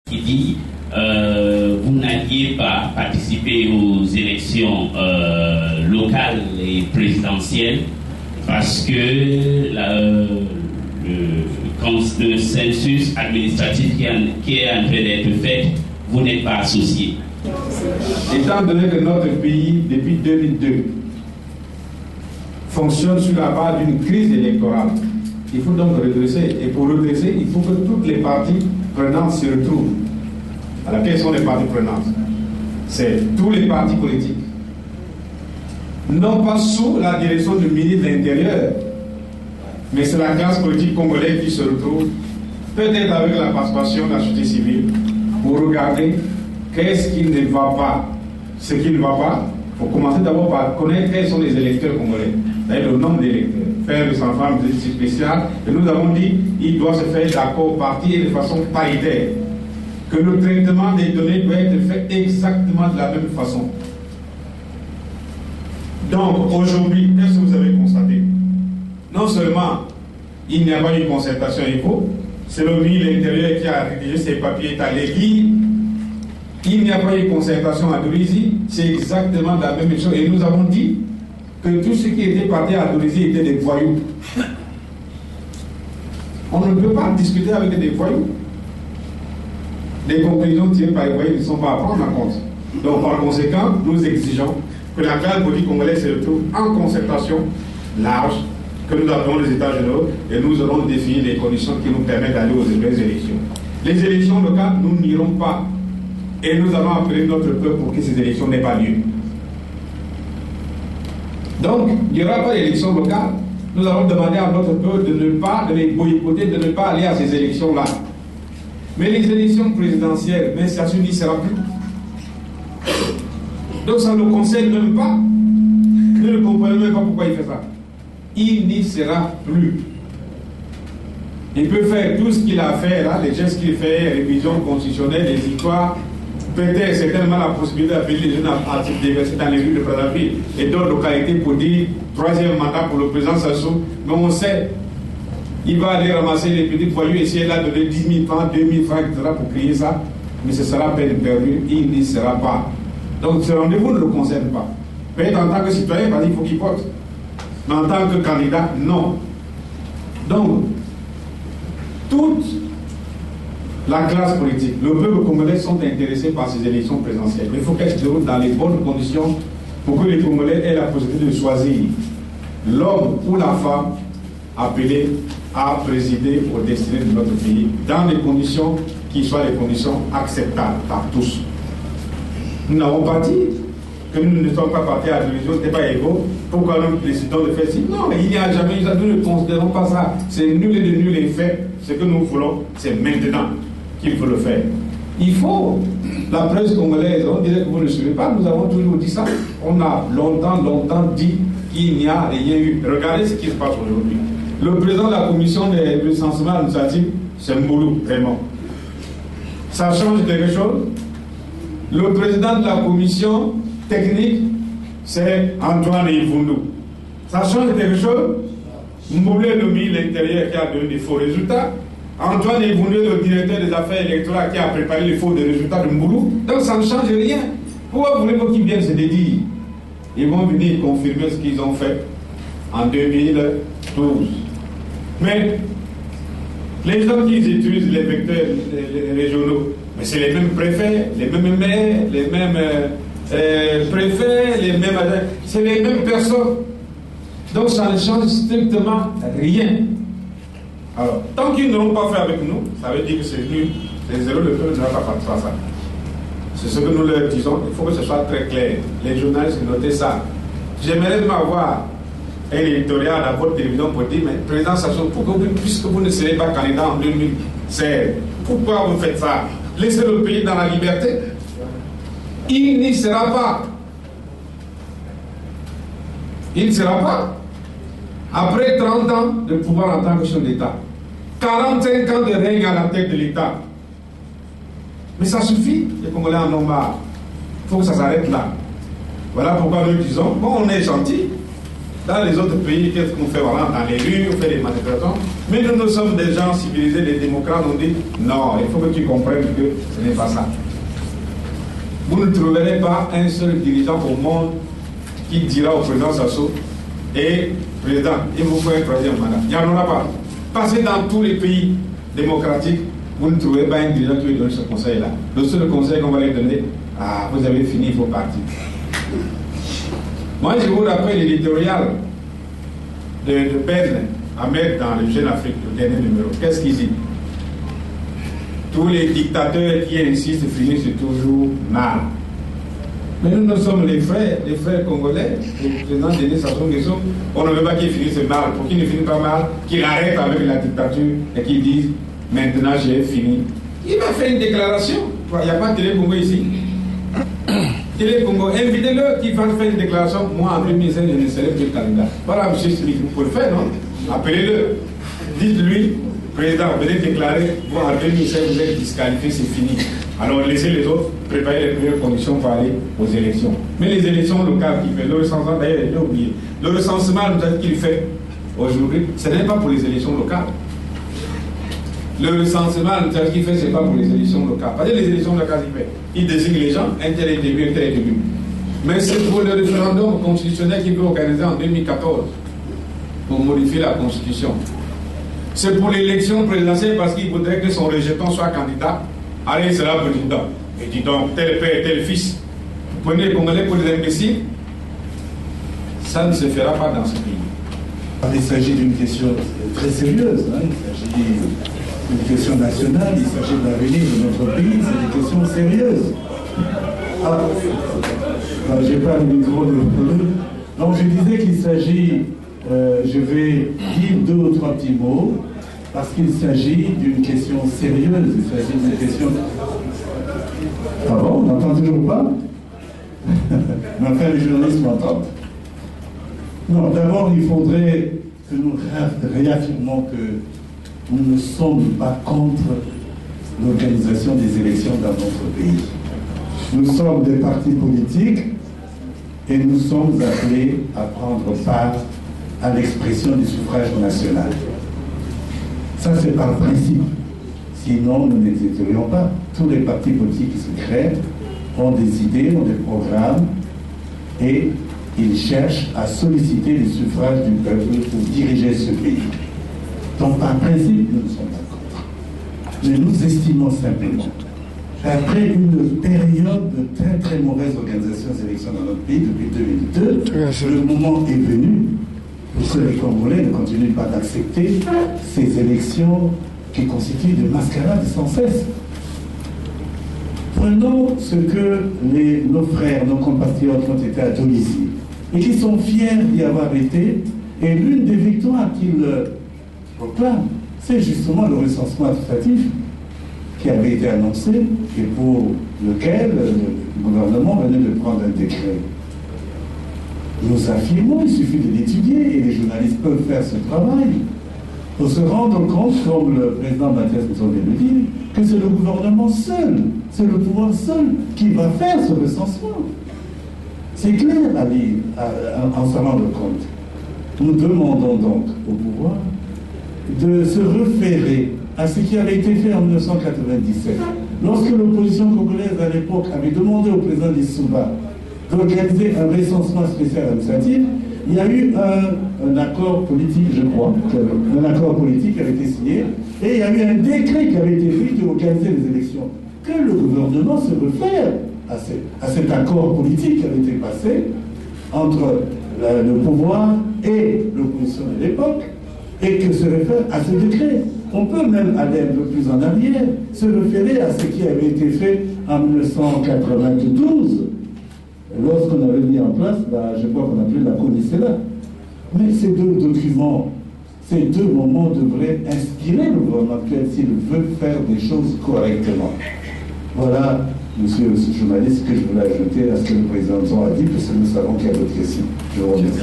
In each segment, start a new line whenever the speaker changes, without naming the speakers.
qui dit vous n'alliez pas participer aux élections locales et présidentielles parce que le census administratif qui est en train d'être fait, vous n'êtes pas associé.
Étant donné que notre pays, depuis 2002, fonctionne sur la base d'une crise électorale, il faut donc redresser. Et pour redresser, il faut que toutes les parties prenantes se retrouvent. Alors, quelles sont les parties prenantes? C'est tous les partis politiques. Non pas sous la direction du ministre de l'Intérieur, mais c'est la classe politique congolaise qui se retrouve, peut-être avec la participation de la société civile, pour regarder qu'est-ce qui ne va pas. Ce qui ne va pas, il faut commencer d'abord par connaître quels sont les électeurs congolais, c'est-à-dire le nombre d'électeurs, faire le central de justice spéciale, et nous avons dit qu'il doit se faire d'accord parti et de façon paritaire, que le traitement des données doit être fait exactement de la même façon. Donc aujourd'hui, qu'est-ce que vous avez constaté? Non seulement il n'y a pas eu de concertation IFO, c'est le ministre de l'Intérieur qui a rédigé ses papiers à l'Église. Il n'y a pas eu de concertation à Dorizi, c'est exactement la même chose. Et nous avons dit que tout ce qui était parti à Dorizi était des voyous. On ne peut pas discuter avec des voyous. Les conclusions tirées par les voyous ne sont pas à prendre en compte. Donc par conséquent, nous exigeons que la classe politique congolaise se retrouve en concertation large, que nous appelons les États généraux, et nous allons définir les conditions qui nous permettent d'aller aux élections. Les élections locales, nous n'irons pas. Et nous allons appeler notre peuple pour que ces élections n'aient pas lieu. Donc, il n'y aura pas d'élections locales. Nous allons demander à notre peuple de les boycotter, de ne pas aller à ces élections-là. Mais les élections présidentielles, mais ça n'y sera plus. Donc ça ne le concerne même pas. Nous ne comprenons même pas pourquoi il fait ça. Il n'y sera plus. Il peut faire tout ce qu'il a fait là, les gestes qu'il fait, révision constitutionnelle, les histoires. Peut-être certainement la possibilité d'appeler les jeunes à se déverser dans les rues de Brazzaville et d'autres localités pour dire troisième mandat pour le président Sassou. Mais on sait, il va aller ramasser les petits voyous, essayer là de donner 10 000 francs, 2 000 francs, etc. pour crier ça. Mais ce sera peine perdue, il n'y sera pas. Donc ce rendez-vous ne le concerne pas. Peut-être en tant que citoyen, il faut qu'il vote. Mais en tant que candidat, non. Donc, toute la classe politique, le peuple congolais sont intéressés par ces élections présidentielles. Mais il faut qu'elles se déroulent dans les bonnes conditions pour que les Congolais aient la possibilité de choisir l'homme ou la femme appelé à présider aux destinées de notre pays dans des conditions qui soient des conditions acceptables par tous. Nous n'avons pas dit que nous ne sommes pas partis à la télévision, ce n'est pas égaux. Pourquoi nous décidons de faire ci? Non, il n'y a jamais, nous ne considérons pas ça. C'est nul et de nul et fait. Ce que nous voulons, c'est maintenant qu'il faut le faire. Il faut, la presse congolaise, on dirait que vous ne suivez pas, nous avons toujours dit ça. On a longtemps dit qu'il n'y a rien eu. Regardez ce qui se passe aujourd'hui. Le président de la commission de recensement administratif, c'est Mboulou, vraiment. Ça change quelque chose? Le président de la commission technique, c'est Antoine Yvundou. Ça change quelque chose? Mboulou est le ministre de l'Intérieur qui a donné des faux résultats. Antoine Yvundou est le directeur des affaires électorales qui a préparé les faux résultats de Mboulou. Donc ça ne change rien. Pourquoi voulez-vous qu'ils viennent se dédier? Ils vont venir confirmer ce qu'ils ont fait en 2012. Mais les gens qui utilisent les vecteurs les régionaux, mais c'est les mêmes préfets, les mêmes maires, les mêmes préfets, les mêmes... C'est les mêmes personnes. Donc ça ne change strictement rien. Alors, tant qu'ils ne l'ont pas fait avec nous, ça veut dire que c'est nul. C'est zéro, le peuple ne va pas participer à ça. C'est ce que nous leur disons. Il faut que ce soit très clair. Les journalistes, notez ça. J'aimerais m'avoir un éditorial à votre télévision pour dire, mais président Sassou, puisque vous ne serez pas candidat en 2016, pourquoi vous faites ça? Laissez le pays dans la liberté. Il n'y sera pas. Il ne sera pas. Après 30 ans de pouvoir en tant que chef d'État, 45 ans de règne à la tête de l'État. Mais ça suffit, les Congolais en ont marre. Il faut que ça s'arrête là. Voilà pourquoi nous disons, bon, on est gentil, Dans les autres pays, qu'est-ce qu'on fait? Voilà, dans les rues, on fait des manifestations. Mais nous sommes des gens civilisés, les démocrates, on dit non, il faut que tu comprennes que ce n'est pas ça. Vous ne trouverez pas un seul dirigeant au monde qui dira au président Sassou et président, il vous faut un troisième mandat. Il n'y en aura pas. Passez dans tous les pays démocratiques, vous ne trouverez pas un dirigeant qui donne ce conseil-là. Le seul conseil qu'on va lui donner, ah, vous avez fini, il faut partir. Moi, je vous rappelle l'éditorial de Ben Ahmed dans le Jeune Afrique, le dernier numéro. Qu'est-ce qu'il dit? Tous les dictateurs qui insistent finissent toujours mal. Mais nous sommes les frères congolais, le président Denis Sassou Nguesso, on ne veut pas qu'ils finissent mal. Pour qu'ils ne finissent pas mal, qu'ils arrêtent avec la dictature et qu'ils disent maintenant j'ai fini. Il va faire une déclaration. Il n'y a pas de Télé Congo ici. Télé Congo, invitez-le qui va faire une déclaration. Moi en 2016, je ne serai plus candidat. Voilà, M. Smith, vous pouvez le faire, non? Appelez-le. Dites-lui, président, venez déclarer, vous en 2016, vous êtes disqualifié, c'est fini. Alors laissez les autres préparer les meilleures conditions pour aller aux élections. Mais les élections locales qu'il fait, le recensement, d'ailleurs, il a oublié. Le recensement qu'il fait aujourd'hui, ce n'est pas pour les élections locales. Le recensement qu'il fait, ce n'est pas pour les élections locales. Parce que les élections locales, il désigne les gens, un tel est élu, un tel est élu. Mais c'est pour le référendum constitutionnel qu'il veut organiser en 2014 pour modifier la constitution. C'est pour l'élection présidentielle parce qu'il voudrait que son rejeton soit candidat. Allez, il sera président. Et dis donc, tel père, tel fils. Vous prenez les Congolais pour des imbéciles? Ça ne se fera pas dans ce pays.
Il s'agit d'une question très sérieuse. Hein. Il s'agit d'une question nationale. Il s'agit de l'avenir de notre pays. C'est des questions sérieuses. Ah, je n'ai pas le micro de donc je disais qu'il s'agit, je vais dire 2 ou 3 petits mots, parce qu'il s'agit d'une question sérieuse, il s'agit d'une question... Ah bon, on n'entend toujours pas? Mais enfin, les journalistes m'entendent. Non, d'abord, il faudrait que nous réaffirmons que nous ne sommes pas contre l'organisation des élections dans notre pays. Nous sommes des partis politiques et nous sommes appelés à prendre part à l'expression du suffrage national. Ça, c'est par principe. Sinon, nous n'existerions pas. Tous les partis politiques qui se créent ont des idées, ont des programmes, et ils cherchent à solliciter le suffrage du peuple pour diriger ce pays. Donc, par principe, nous ne sommes pas contre. Mais nous estimons simplement qu'après une période de très très mauvaise organisation des élections dans notre pays depuis 2002, le moment est venu pour que les Congolais ne continuent pas d'accepter ces élections qui constituent des mascarades sans cesse. Prenons ce que nos frères, nos compatriotes qui ont été à domicile et qui sont fiers d'y avoir été, et l'une des victoires qu'ils proclament, c'est justement le recensement administratif qui avait été annoncé et pour lequel le gouvernement venait de prendre un décret. Nous affirmons, il suffit de l'étudier et les journalistes peuvent faire ce travail pour se rendre compte, comme le président Mathias nous vient de le dire, que c'est le gouvernement seul, c'est le pouvoir seul qui va faire ce recensement. C'est clair à lire, en s'en rendre compte. Nous demandons donc au pouvoir de se référer à ce qui avait été fait en 1997. Lorsque l'opposition congolaise à l'époque avait demandé au président Lissouba d'organiser un recensement spécial administratif, il y a eu un accord politique, je crois, un accord politique qui avait été signé, et il y a eu un décret qui avait été pris d'organiser les élections. Que le gouvernement se réfère à cet accord politique qui avait été passé entre le pouvoir et l'opposition de l'époque, et que se réfère à ce décret. On peut même aller un peu plus en arrière, se référer à ce qui avait été fait en 1992, lorsqu'on avait mis en place, je crois qu'on appelait la CONICELA. Mais ces 2 documents, ces 2 moments devraient inspirer le gouvernement actuel s'il veut faire des choses correctement. Voilà, monsieur le journaliste, ce que je voulais ajouter à ce que le président Zon a dit, parce que nous savons qu'il y a d'autres questions. Je vous remercie.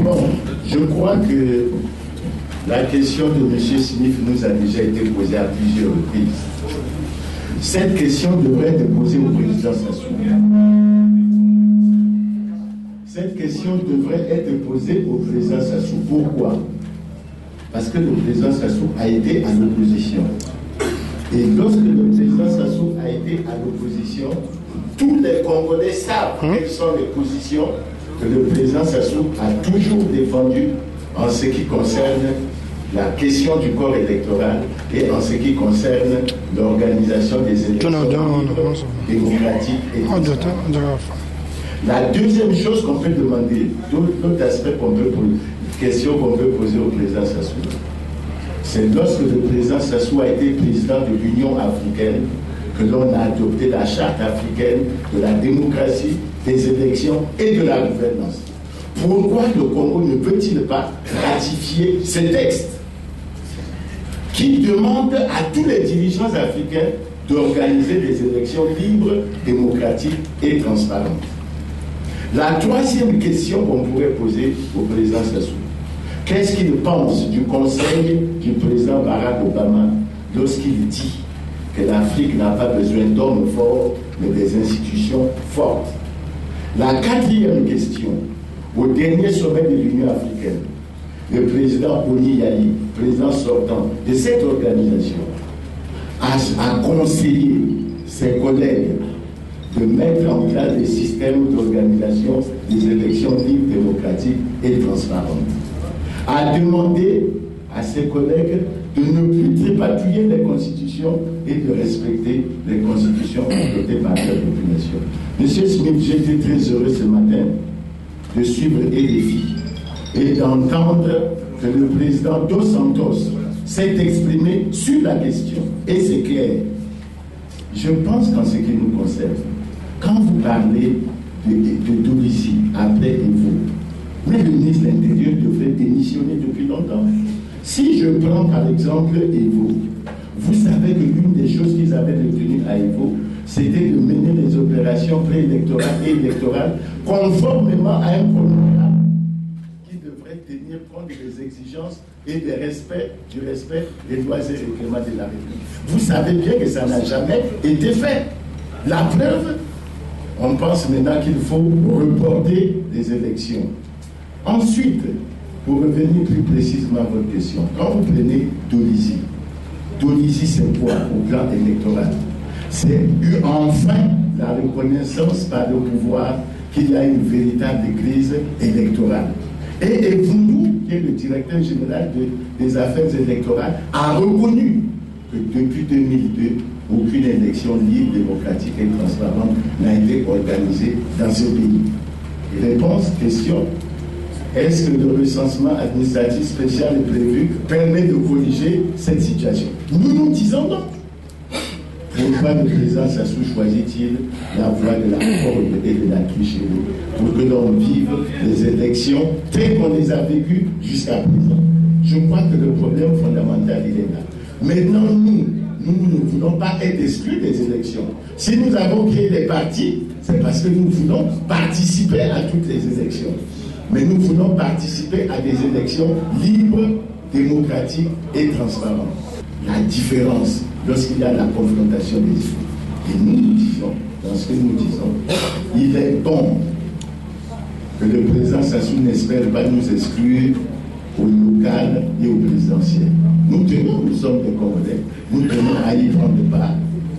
Bon, je crois que la question de M. Smith nous a déjà été posée à plusieurs reprises. Cette question devrait être posée au président Sassou. Cette question devrait être posée au président Sassou. Pourquoi? Parce que le président Sassou a été à l'opposition. Et lorsque le président Sassou a été à l'opposition, tous les Congolais savent quelles sont les positions que le président Sassou a toujours défendues en ce qui concerne la question du corps électoral et en ce qui concerne l'organisation des élections démocratiques et la deuxième chose qu'on peut demander, d'autres aspects questions qu'on peut poser au président Sassou, c'est lorsque le président Sassou a été président de l'Union africaine que l'on a adopté la charte africaine de la démocratie, des élections et de la gouvernance. Pourquoi le Congo ne peut-il pas ratifier ce texte qui demande à tous les dirigeants africains d'organiser des élections libres, démocratiques et transparentes? La troisième question qu'on pourrait poser au président Sassou, qu'est-ce qu'il pense du conseil du président Barack Obama lorsqu'il dit que l'Afrique n'a pas besoin d'hommes forts, mais des institutions fortes? La quatrième question, au dernier sommet de l'Union africaine, le président Oni Yali, président sortant de cette organisation, a conseillé ses collègues de mettre en place des systèmes d'organisation des élections libres, démocratiques et transparentes. A demandé à ses collègues de ne plus trépatouiller les constitutions et de respecter les constitutions adoptées par la population. Monsieur Smith, j'étais très heureux ce matin de suivre RFI et d'entendre que le président Dos Santos s'est exprimé sur la question. Et c'est clair. Je pense qu'en ce qui nous concerne, quand vous parlez de Dolissi, après Evo, mais le ministre de l'Intérieur devrait démissionner depuis longtemps. Si je prends par exemple Evo, vous savez que l'une des choses qu'ils avaient retenues à Evo, c'était de mener les opérations préélectorales et électorales conformément à un programme qui devrait tenir compte des exigences et du respect des lois et règlements de la République. Vous savez bien que ça n'a jamais été fait. La preuve, on pense maintenant qu'il faut reporter les élections. Ensuite, pour revenir plus précisément à votre question, quand vous prenez Dolissi, c'est quoi au plan électoral? C'est enfin la reconnaissance par le pouvoir qu'il y a une véritable crise électorale. Et Evundou, qui est le directeur général des affaires électorales, a reconnu que depuis 2002, aucune élection libre, démocratique et transparente n'a été organisée dans ce pays. Réponse, question. Est-ce que le recensement administratif spécial est prévu permet de corriger cette situation? Nous disons non. Pourquoi le président Sassou choisit-il la voie de la fraude et de la tricherie pour que l'on vive les élections telles qu'on les a vécues jusqu'à présent? Je crois que le problème fondamental, il est là. Maintenant, nous ne voulons pas être exclus des élections. Si nous avons créé des partis, c'est parce que nous voulons participer à toutes les élections. Mais nous voulons participer à des élections libres, démocratiques et transparentes. La différence, lorsqu'il y a la confrontation des idées, et nous disons, dans ce que nous disons, il est bon que le président Sassou n'espère pas nous exclure au local et au présidentiel. Nous tenons, nous sommes des Congolais, nous tenons à y prendre part.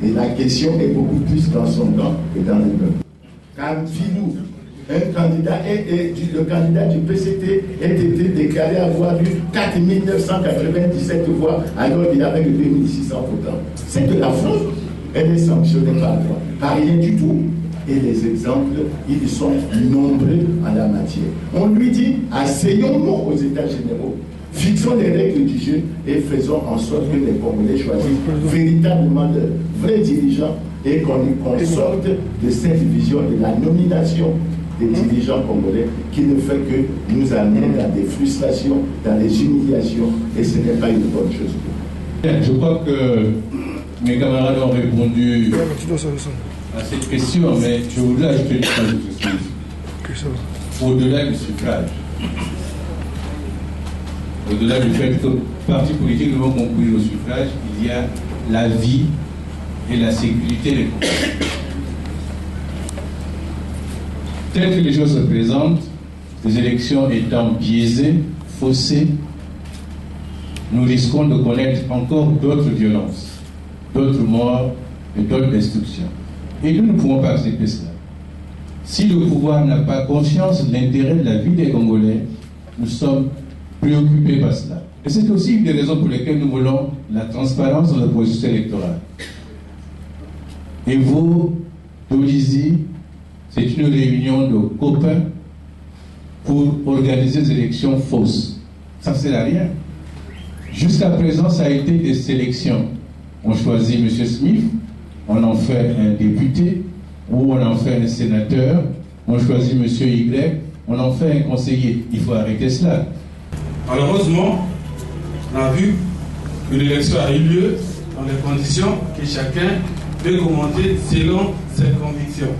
Et la question est beaucoup plus dans son camp que dans le peuple. Quand Filou, le candidat du PCT a été déclaré avoir eu 4 997 voix alors qu'il avait 2600 votants. C'est de la fraude. Elle est sanctionnée par rien du tout. Et les exemples, ils sont nombreux en la matière. On lui dit, asseyons-nous aux États généraux, fixons les règles du jeu et faisons en sorte que les Congolais choisissent véritablement de vrais dirigeants et qu'on sorte de cette vision de la nomination des dirigeants congolais qui ne fait que nous amener dans des frustrations, dans des humiliations, et ce n'est pas une bonne chose.
Je crois que mes camarades ont répondu à cette question, mais je voudrais ajouter une chose. au-delà du suffrage, au-delà du fait que partis politiques vont concourir au suffrage, il y a la vie et la sécurité des Congolais. Tel que les choses se présentent, les élections étant biaisées, faussées, nous risquons de connaître encore d'autres violences, d'autres morts et d'autres destructions. Et nous ne pouvons pas accepter cela. Si le pouvoir n'a pas conscience de l'intérêt de la vie des Congolais, nous sommes préoccupés par cela. Et c'est aussi une des raisons pour lesquelles nous voulons la transparence dans le processus électoral. Et vous, Dolizy, c'est une réunion de copains pour organiser des élections fausses. Ça ne sert à rien. Jusqu'à présent, ça a été des sélections. On choisit M. Smith, on en fait un député, ou on en fait un sénateur, on choisit M. Y, on en fait un conseiller. Il faut arrêter cela.
Malheureusement, on a vu que l'élection a eu lieu dans les conditions que chacun peut commenter selon ses convictions.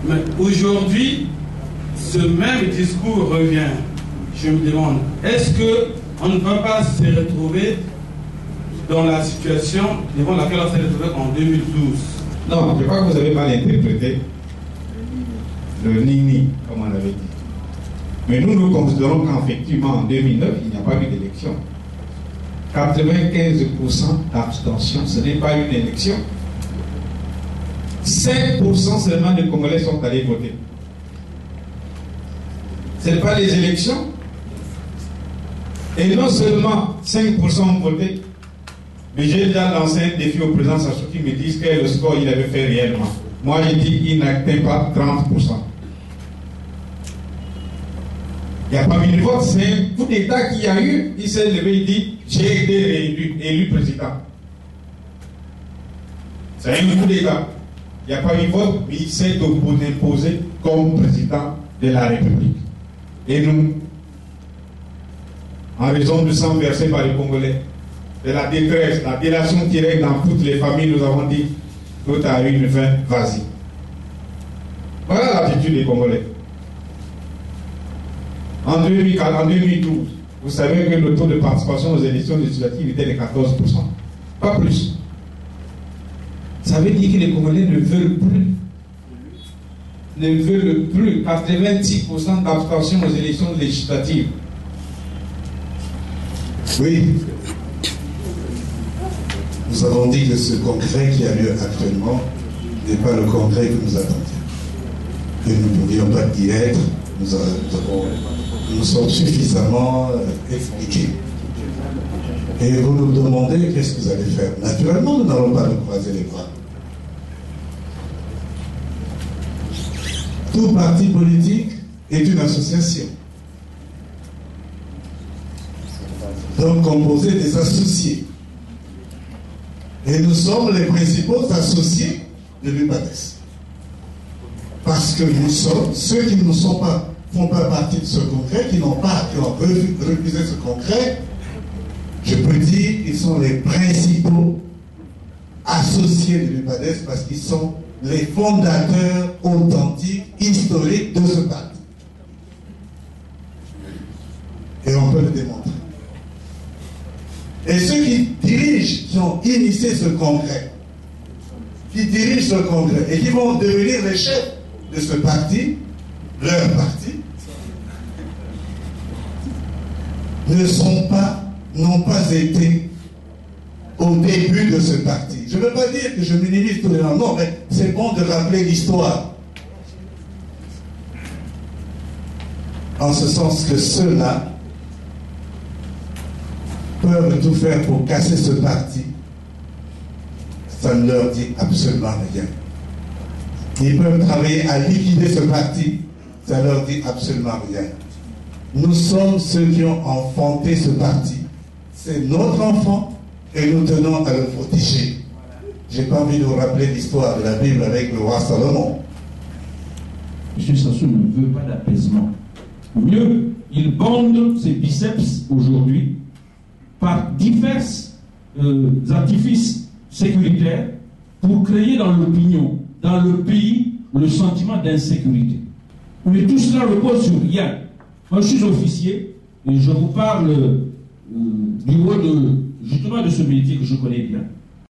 Mais aujourd'hui, ce même discours revient. Je me demande, est-ce qu'on ne va pas se retrouver dans la situation devant laquelle on s'est retrouvé en 2012?
Non, je crois que vous avez mal interprété le Nini, comme on l'avait dit. Mais nous considérons qu'effectivement, en 2009, il n'y a pas eu d'élection. 95% d'abstention, ce n'est pas une élection. 5% seulement des Congolais sont allés voter. Ce n'est pas les élections. Et non seulement 5% ont voté, mais j'ai déjà lancé un défi au président Sassou qui me disent quel est le score il avait fait réellement. Moi, j'ai dit qu'il n'atteint pas 30%. Il n'y a pas eu de vote, c'est un coup d'État qu'il y a eu. Il s'est levé, il dit j'ai été élu président. C'est un coup d'État. Il n'y a pas eu de vote, mais il s'est imposé comme président de la République. Et nous, en raison du sang versé par les Congolais, de la détresse, la délation qui règne dans toutes les familles, nous avons dit tout a eu une fin, vas-y. Voilà l'attitude des Congolais. En 2012, vous savez que le taux de participation aux élections législatives était de 14%. Pas plus. Ça veut dire que les Congolais ne veulent plus. Ne veulent plus. 86% d'abstention aux élections législatives.
Oui. Nous avons dit que ce congrès qui a lieu actuellement n'est pas le congrès que nous attendions. Que nous ne pouvions pas y être. Nous sommes suffisamment expliqués. Et vous nous demandez qu'est-ce que vous allez faire. Naturellement, nous n'allons pas nous croiser les bras. Tout parti politique est une association. Donc composé des associés. Et nous sommes les principaux associés de l'UPADES. Parce que nous sommes, ceux qui ne font pas partie de ce congrès, qui ont refusé ce congrès, je peux dire qu'ils sont les principaux associés de l'UPADES parce qu'ils sont les fondateurs authentiques, historiques de ce parti. Et on peut le démontrer. Et ceux qui dirigent, qui ont initié ce congrès, qui dirigent ce congrès et qui vont devenir les chefs de ce parti, leur parti, n'ont pas été au début de ce parti. Je ne veux pas dire que je minimise tous les noms, non, mais c'est bon de rappeler l'histoire. En ce sens que ceux-là peuvent tout faire pour casser ce parti, ça ne leur dit absolument rien. Ils peuvent travailler à liquider ce parti, ça ne leur dit absolument rien. Nous sommes ceux qui ont enfanté ce parti. C'est notre enfant et nous tenons à le protéger. Je n'ai pas envie de vous rappeler l'histoire de la Bible avec le roi Salomon.
M. Sassou ne veut pas d'apaisement. Mieux, il bande ses biceps aujourd'hui par divers artifices sécuritaires pour créer dans l'opinion, dans le pays, le sentiment d'insécurité. Mais tout cela repose sur rien. Moi, je suis officier et je vous parle du rôle justement de ce métier que je connais bien.